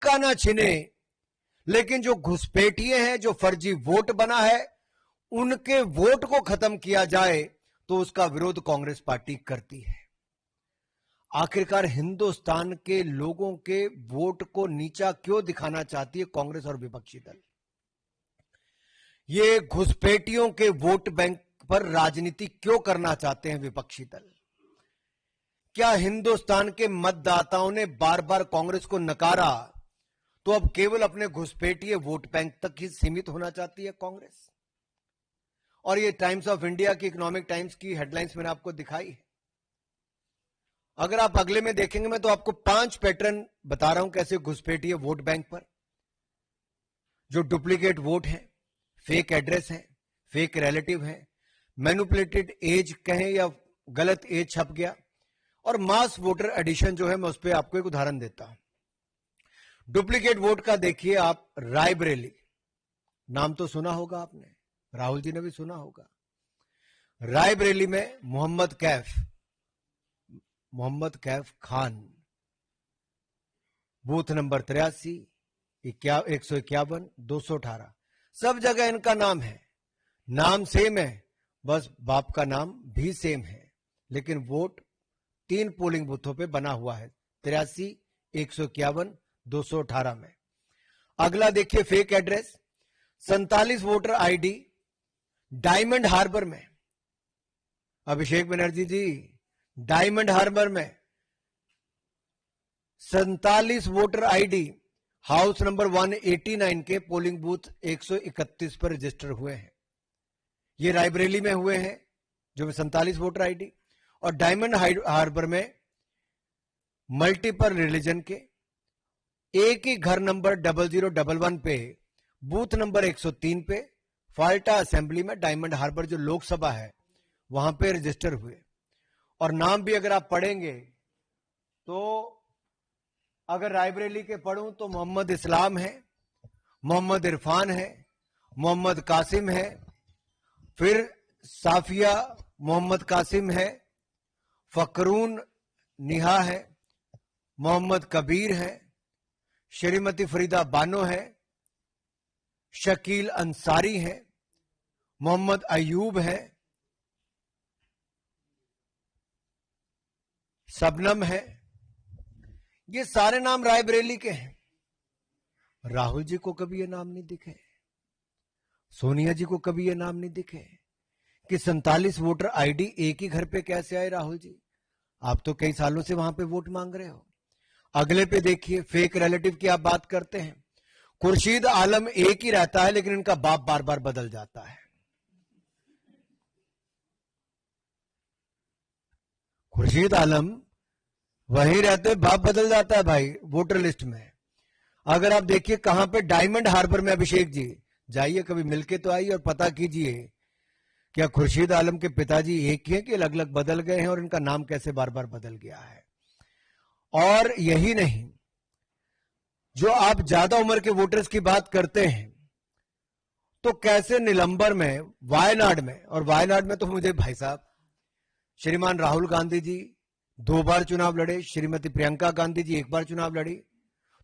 का ना छिने, लेकिन जो घुसपैठिए हैं, जो फर्जी वोट बना है, उनके वोट को खत्म किया जाए तो उसका विरोध कांग्रेस पार्टी करती है। आखिरकार हिंदुस्तान के लोगों के वोट को नीचा क्यों दिखाना चाहती है कांग्रेस और विपक्षी दल? ये घुसपैठियों के वोट बैंक पर राजनीति क्यों करना चाहते हैं विपक्षी दल? क्या हिंदुस्तान के मतदाताओं ने बार बार कांग्रेस को नकारा तो अब केवल अपने घुसपैठिए वोट बैंक तक ही सीमित होना चाहती है कांग्रेस? और ये टाइम्स ऑफ इंडिया की, इकोनॉमिक टाइम्स की हेडलाइंस मैंने आपको दिखाई है। अगर आप अगले में देखेंगे, मैं तो आपको 5 पैटर्न बता रहा हूं कैसे घुसपैठिए वोट बैंक पर, जो डुप्लीकेट वोट है, फेक एड्रेस है, फेक रिलेटिव है, मैनिपुलेटेड एज कहें या गलत एज छप गया, और मास वोटर एडिशन जो है, मैं उस पर आपको एक उदाहरण देता हूं। डुप्लीकेट वोट का देखिए आप, रायबरेली नाम तो सुना होगा आपने, राहुल जी ने भी सुना होगा। रायबरेली में मोहम्मद कैफ खान, बूथ नंबर 83, 151, 218, सब जगह इनका नाम है, नाम सेम है, बस बाप का नाम भी सेम है, लेकिन वोट 3 पोलिंग बूथों पे बना हुआ है, 83, 151, 218 में। अगला देखिए fake address, 47 voter ID Diamond Harbour में। अभिषेक बनर्जी जी, डायमंड हार्बर में 47 वोटर आईडी हाउस नंबर 189 के पोलिंग बूथ 131 पर रजिस्टर हुए हैं। ये रायबरेली में हुए हैं, जो 47 वोटर आईडी, और डायमंड हार्बर में मल्टीपल रिलीजन के एक ही घर नंबर 0011 पे, बूथ नंबर 103 पे, फाल्टा असेंबली में, डायमंड हार्बर जो लोकसभा है वहां पे रजिस्टर हुए। और नाम भी अगर आप पढ़ेंगे तो, अगर रायबरेली के पढ़ूं तो मोहम्मद इस्लाम है, मोहम्मद इरफान है, मोहम्मद कासिम है, फिर साफिया मोहम्मद कासिम है, फकरून निहा है, मोहम्मद कबीर है, श्रीमती फरीदा बानो है, शकील अंसारी है, मोहम्मद अयूब है, सबनम है। ये सारे नाम रायबरेली के हैं। राहुल जी को कभी ये नाम नहीं दिखे, सोनिया जी को कभी ये नाम नहीं दिखे कि 47 वोटर आईडी एक ही घर पे कैसे आए? राहुल जी, आप तो कई सालों से वहां पे वोट मांग रहे हो। अगले पे देखिए, फेक रिलेटिव की आप बात करते हैं, खुर्शीद आलम एक ही रहता है लेकिन इनका बाप बार बार बदल जाता है। खुर्शीद आलम वही रहते, बाप बदल जाता है भाई वोटर लिस्ट में। अगर आप देखिए कहां पे, डायमंड हार्बर में। अभिषेक जी जाइए, कभी मिलके तो आइए और पता कीजिए क्या खुर्शीद आलम के पिताजी एक ही हैं कि अलग अलग बदल गए हैं, और इनका नाम कैसे बार बार बदल गया है। और यही नहीं, जो आप ज्यादा उम्र के वोटर्स की बात करते हैं, तो कैसे निलंबर में, वायनाड में, और वायनाड में तो मुझे भाई साहब, श्रीमान राहुल गांधी जी 2 बार चुनाव लड़े, श्रीमती प्रियंका गांधी जी 1 बार चुनाव लड़ी,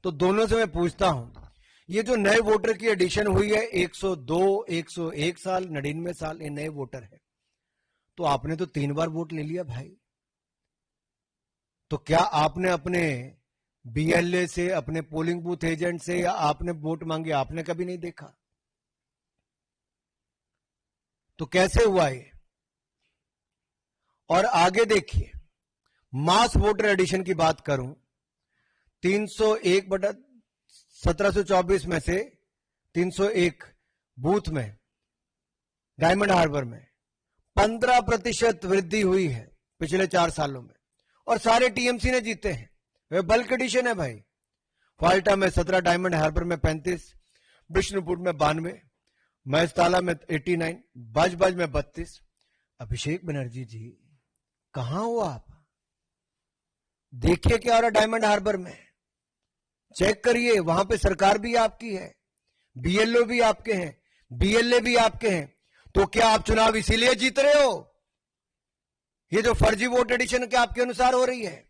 तो दोनों से मैं पूछता हूं, ये जो नए वोटर की एडिशन हुई है 102, 101 साल, 99 साल, ये नए वोटर है, तो आपने तो 3 बार वोट ले लिया भाई। तो क्या आपने अपने बीएलए से, अपने पोलिंग बूथ एजेंट से, या आपने वोट मांगे, आपने कभी नहीं देखा? तो कैसे हुआ ये? और आगे देखिए, मास वोटर एडिशन की बात करूं, 301/1724 में से 301 बूथ में डायमंड हार्बर में 15% वृद्धि हुई है पिछले 4 सालों में, और सारे टीएमसी ने जीते हैं। वे बल्क एडिशन है भाई। फाल्टा में 17, डायमंड हार्बर में 35, विष्णुपुर में 92, महसताला में 89, बाजबाज में 32। अभिषेक बनर्जी जी कहां हो आप? देखिए क्या हो रहा डायमंड हार्बर में, चेक करिए, वहां पे सरकार भी आपकी है, बीएलओ भी आपके हैं, बीएलए भी आपके हैं। तो क्या आप चुनाव इसीलिए जीत रहे हो? ये जो फर्जी वोट एडिशन क्या आपके अनुसार हो रही है?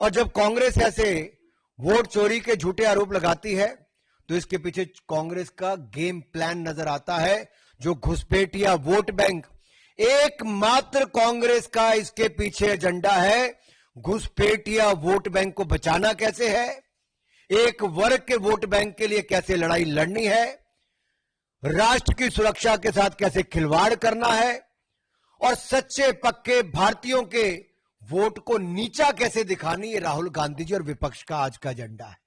और जब कांग्रेस ऐसे वोट चोरी के झूठे आरोप लगाती है, तो इसके पीछे कांग्रेस का गेम प्लान नजर आता है, जो घुसपैठिया वोट बैंक, एकमात्र कांग्रेस का इसके पीछे एजेंडा है। घुसपैठिया वोट बैंक को बचाना कैसे है, एक वर्ग के वोट बैंक के लिए कैसे लड़ाई लड़नी है, राष्ट्र की सुरक्षा के साथ कैसे खिलवाड़ करना है, और सच्चे पक्के भारतीयों के वोट को नीचा कैसे दिखानी, ये राहुल गांधी जी और विपक्ष का आज का एजेंडा है।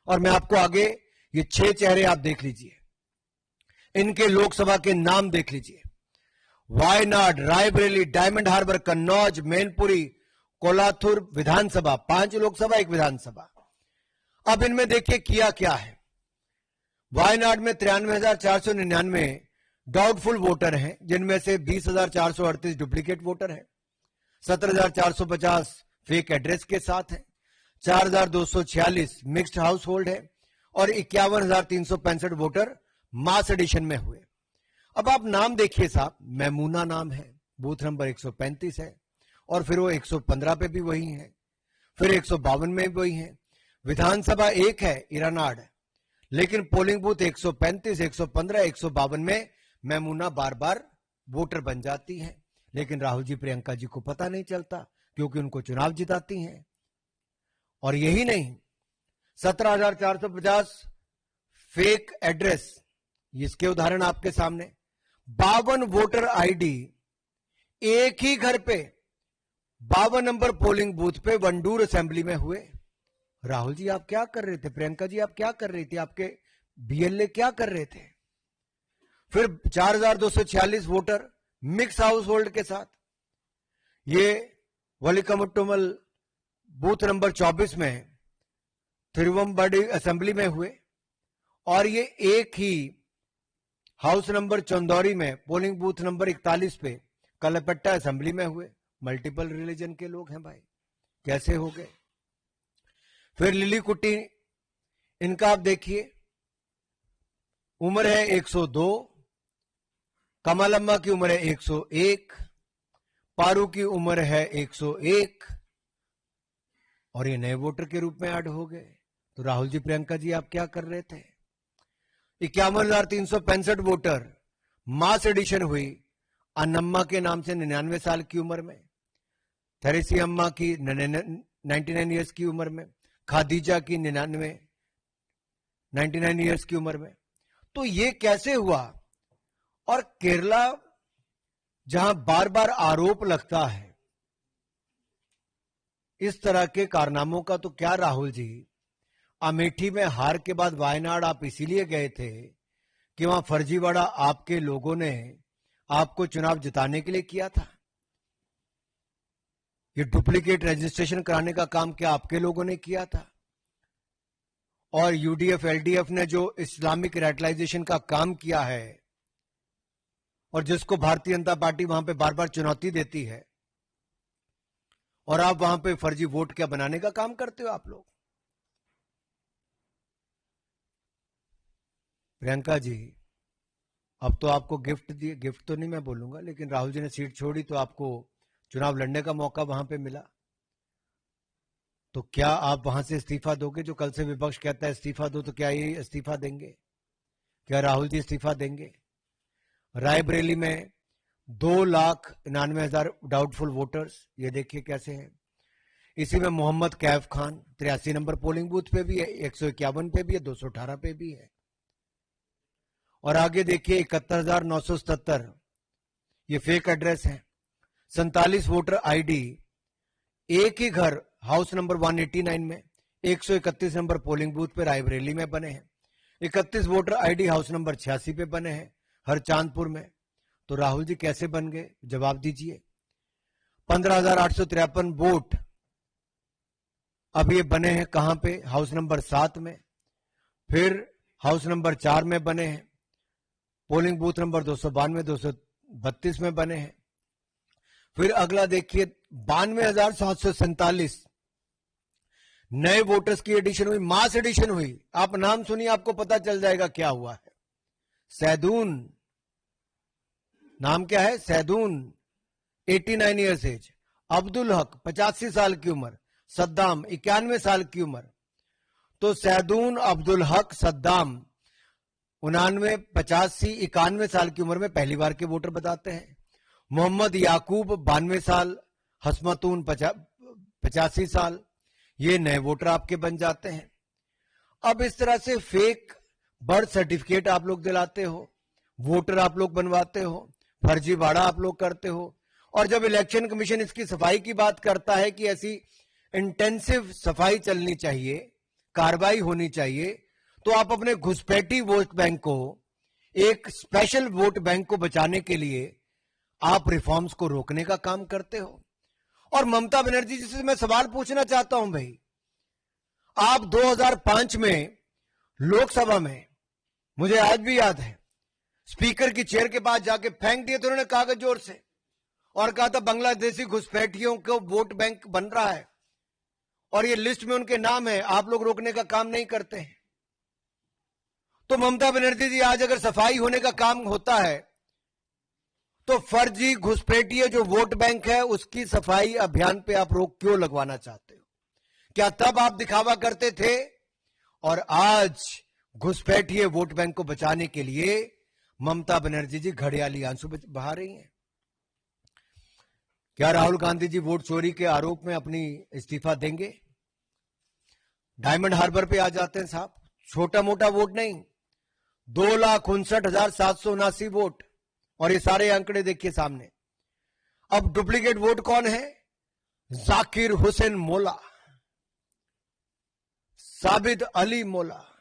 और मैं आपको आगे ये 6 चेहरे आप देख लीजिए, इनके लोकसभा के नाम देख लीजिए। वायनाड, रायबरेली, डायमंड हार्बर, कन्नौज, मैनपुरी, कोलाथुर विधानसभा, 5 लोकसभा 1 विधानसभा। अब इनमें देखिए किया क्या है। वायनाड में 93,499 डाउटफुल वोटर हैं, जिनमें से 20,438 डुप्लीकेट वोटर हैं, 17,450 फेक एड्रेस के साथ हैं, 4,246 मिक्स्ड हाउस होल्ड है, और 51,365 वोटर मास एडिशन में हुए। अब आप नाम देखिए साहब, मैमूना नाम है, बूथ नंबर 135 है, और फिर वो 115 पे भी वही है, फिर 152 में भी वही है। विधानसभा एक है इरानाड, लेकिन पोलिंग बूथ 135, 115, 152 में मैमूना बार बार वोटर बन जाती है, लेकिन राहुल जी प्रियंका जी को पता नहीं चलता, क्योंकि उनको चुनाव जिताती हैं। और यही नहीं, 17,450 फेक एड्रेस, इसके उदाहरण आपके सामने। 52 वोटर आईडी एक ही घर पे 52 नंबर पोलिंग बूथ पे वंडूर असेंबली में हुए। राहुल जी आप क्या कर रहे थे, प्रियंका जी आप क्या कर रही थी, आपके बीएलए क्या कर रहे थे। फिर 4,246 वोटर मिक्स हाउस होल्ड के साथ, ये वलिकमुट्टुमल बूथ नंबर 24 में थिरुवंबडी असेंबली में हुए, और ये एक ही हाउस नंबर चंदौरी में पोलिंग बूथ नंबर 41 पे कलपट्टा असेंबली में हुए। मल्टीपल रिलीजन के लोग हैं भाई, कैसे हो गए। फिर लिली कुट्टी, इनका आप देखिए, उम्र है 102, कमलम्मा की उम्र है 101, पारू की उम्र है 101, और ये नए वोटर के रूप में ऐड हो गए। तो राहुल जी प्रियंका जी आप क्या कर रहे थे। 51,365 वोटर मास एडिशन हुई अनम्मा के नाम से 99 साल की उम्र में, थेरेसी अम्मा की 99 ईयर्स की उम्र में, खादीजा की 99 ईयर्स की उम्र में। तो ये कैसे हुआ। और केरला जहां बार बार आरोप लगता है इस तरह के कारनामों का, तो क्या राहुल जी अमेठी में हार के बाद वायनाड आप इसीलिए गए थे कि वहां फर्जीवाड़ा आपके लोगों ने आपको चुनाव जिताने के लिए किया था। ये डुप्लीकेट रजिस्ट्रेशन कराने का काम क्या आपके लोगों ने किया था। और यूडीएफ एलडीएफ ने जो इस्लामिक रेडिकलाइजेशन का काम किया है, और जिसको भारतीय जनता पार्टी वहां पे बार बार चुनौती देती है, और आप वहां पे फर्जी वोट क्या बनाने का काम करते हो आप लोग। प्रियंका जी अब तो आपको गिफ्ट दिए, गिफ्ट तो नहीं मैं बोलूंगा, लेकिन राहुल जी ने सीट छोड़ी तो आपको चुनाव लड़ने का मौका वहां पे मिला। तो क्या आप वहां से इस्तीफा दोगे। जो कल से विपक्ष कहता है इस्तीफा दो, तो क्या ये इस्तीफा देंगे, क्या राहुल जी इस्तीफा देंगे। रायबरेली में 2,99,000 डाउटफुल वोटर्स, ये देखिए कैसे हैं। इसी में Mohammad Kaif Khan 83 number polling booth पे भी है, 151 पे भी है, 218 पे भी है। और आगे देखिए 71,977 ये फेक एड्रेस है। 47 वोटर आईडी एक ही घर हाउस नंबर 189 में 131 नंबर पोलिंग बूथ पे रायबरेली में बने हैं। 31 वोटर आईडी हाउस नंबर 86 पे बने हैं हरचांदपुर में। तो राहुल जी कैसे बन गए, जवाब दीजिए। 15,853 वोट अब ये बने हैं कहां पे, हाउस नंबर 7 में, फिर हाउस नंबर 4 में बने हैं, पोलिंग बूथ नंबर 292, 232 में बने हैं। फिर अगला देखिए 92,747 नए वोटर्स की एडिशन हुई, मास एडिशन हुई। आप नाम सुनिए, आपको पता चल जाएगा क्या हुआ है। सैदून, नाम क्या है, सैदून 89 ईयर्स एज, अब्दुल हक 85 साल की उम्र, सद्दाम 91 साल की उम्र, तो सैदून अब्दुल हक सद्दाम 99, 85, 91 साल की उम्र में पहली बार के वोटर बताते हैं। मोहम्मद याकूब 92 साल, हसमतून 85 साल, ये नए वोटर आपके बन जाते हैं। अब इस तरह से फेक बर्थ सर्टिफिकेट आप लोग दिलाते हो, वोटर आप लोग बनवाते हो, फर्जीवाड़ा आप लोग करते हो, और जब इलेक्शन कमीशन इसकी सफाई की बात करता है कि ऐसी इंटेंसिव सफाई चलनी चाहिए, कार्रवाई होनी चाहिए, तो आप अपने घुसपैठी वोट बैंक को, एक स्पेशल वोट बैंक को बचाने के लिए आप रिफॉर्म्स को रोकने का काम करते हो। और ममता बनर्जी जी से मैं सवाल पूछना चाहता हूं भाई, आप 2005 में लोकसभा में, मुझे आज भी याद है, स्पीकर की चेयर के पास जाके फेंक दिए थे उन्होंने कागज जोर से, और कहा था बांग्लादेशी घुसपैठियों को वोट बैंक बन रहा है और ये लिस्ट में उनके नाम है, आप लोग रोकने का काम नहीं करते हैं। तो ममता बनर्जी जी, आज अगर सफाई होने का काम होता है तो फर्जी घुसपैठिए जो वोट बैंक है उसकी सफाई अभियान पे आप रोक क्यों लगवाना चाहते हो? क्या तब आप दिखावा करते थे और आज घुसपैठिए वोट बैंक को बचाने के लिए ममता बनर्जी जी घड़ियाली आंसू बहा रही हैं? क्या राहुल गांधी जी वोट चोरी के आरोप में अपनी इस्तीफा देंगे? डायमंड हार्बर पे आ जाते हैं साहब, छोटा मोटा वोट नहीं, 2,59,779 वोट, और ये सारे आंकड़े देखिए सामने। अब डुप्लीकेट वोट कौन है? जाकिर हुसैन मोला, साबिद अली मोला,